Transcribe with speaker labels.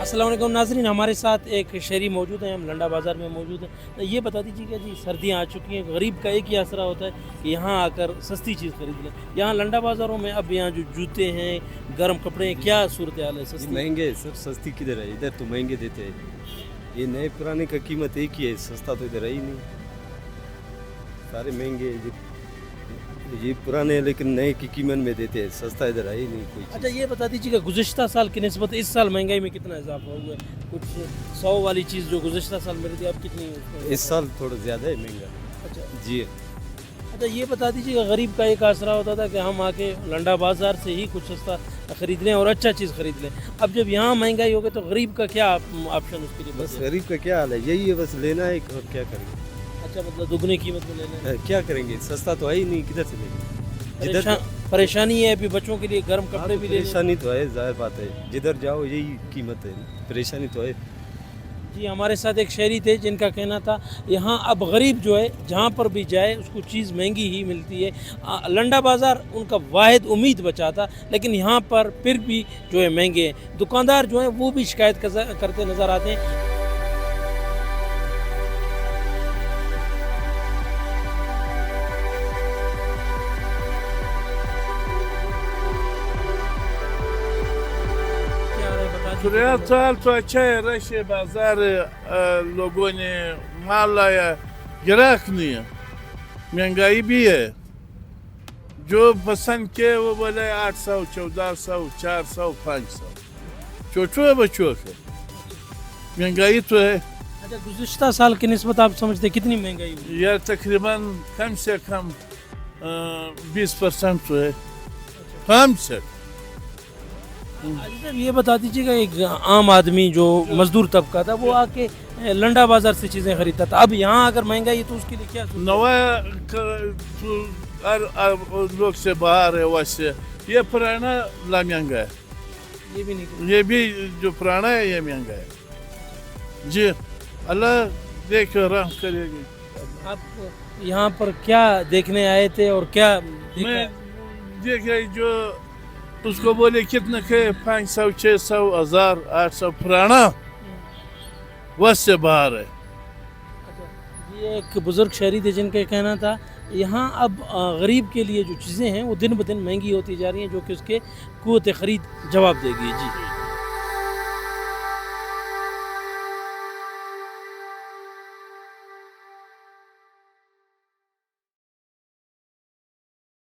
Speaker 1: अस्सलाम वालेकुम नाज़रीन, हमारे साथ एक शहरी मौजूद हैं। हम लंडा बाज़ार में मौजूद हैं। ये बता दीजिएगा जी, सर्दियाँ आ चुकी हैं, गरीब का एक ही आसरा होता है कि यहाँ आकर सस्ती चीज़ खरीद लें। यहाँ लंडा बाज़ारों में अब यहाँ जो जूते हैं, गर्म कपड़े हैं, क्या सूरत हाल है? सस्ती
Speaker 2: महंगे है सर, सस्ती किधर है? इधर तो महंगे देते हैं। ये नए पुराने का कीमत एक ही है, सस्ता तो इधर है ही नहीं, सारे महंगे हैं। ये पुराने हैं लेकिन नए की कीमत में देते हैं, सस्ता इधर है ही नहीं कोई चीज़।
Speaker 1: अच्छा, ये बता दीजिएगा गुज़िश्ता साल की निस्बत इस साल महंगाई में कितना इजाफा हुआ है? कुछ 100 वाली चीज़ जो गुज़िश्ता साल मिली थी, अब कितनी है?
Speaker 2: इस साल थोड़ा ज़्यादा है महंगा।
Speaker 1: अच्छा
Speaker 2: जी
Speaker 1: अच्छा, ये बता दीजिएगा, गरीब का एक आसरा होता था कि हम आके लंडा बाज़ार से ही कुछ सस्ता खरीद लें और अच्छा चीज़ खरीद लें। अब जब यहाँ महंगाई हो गई तो गरीब का क्या ऑप्शन उसके लिए
Speaker 2: बस
Speaker 1: बचा?
Speaker 2: गरीब का क्या हाल है, यही है, बस लेना है और क्या करेंगे।
Speaker 1: अच्छा, मतलब दुगनी कीमत में लेना है।
Speaker 2: क्या करेंगे, सस्ता तो है ही नहीं, किधर से लेंगे? जिधर
Speaker 1: परेशानी है अभी बच्चों के लिए गर्म कपड़े भी लेने।
Speaker 2: परेशानी तो है, जाहिर बात है, जिधर जाओ यही कीमत है, परेशानी तो है।
Speaker 1: जी, हमारे साथ एक शहरी थे जिनका कहना था यहाँ अब गरीब जो है जहाँ पर भी जाए उसको चीज़ महंगी ही मिलती है। लंडा बाज़ार उनका वाहिद उम्मीद बचा था, लेकिन यहाँ पर फिर भी जो है महंगे हैं। दुकानदार जो हैं वो भी शिकायत करते नज़र आते हैं। क्या रहे बता दीजिए।
Speaker 3: सूरत हाल तो अच्छा है, रश है, बाजार है, लोगों ने माल लाया, गिराक नहीं है, महंगाई भी है। जो पसंद किए वो बोले 800, 1400, 400, 500, छोटो है बच्चों के, महंगाई तो है
Speaker 1: अच्छा, गुज़िश्ता साल की निस्बत आप समझते हैं कितनी महंगाई हुई?
Speaker 3: यार, तकरीबन कम से कम 20% तो है, कम से।
Speaker 1: अच्छा, ये बता दीजिएगा, एक आम आदमी जो मजदूर तबका था वो आके लंडा बाजार से चीज़ें खरीदता था, अब यहाँ अगर महंगाई है तो उसके लिए क्या सोचें?
Speaker 3: नवा लोग से बाहर है, वैसे ये पुराना ला महंगा है,
Speaker 1: ये भी नहीं।
Speaker 3: ये भी जो पुराना है ये महंगा है। जी, अल्लाह देख रहम करेगी।
Speaker 1: आप यहाँ पर क्या देखने आए थे और क्या
Speaker 3: मैं देखे जो उसको बोले कितने के, 500, 600, 1000, 800, पुराना वैसे बाहर है।
Speaker 1: ये एक बुज़ुर्ग शहरी थे जिनका कहना था यहाँ अब गरीब के लिए जो चीज़ें हैं वो दिन ब दिन महंगी होती जा रही हैं, जो कि उसके क़ुव्वत ख़रीद जवाब देगी। जी।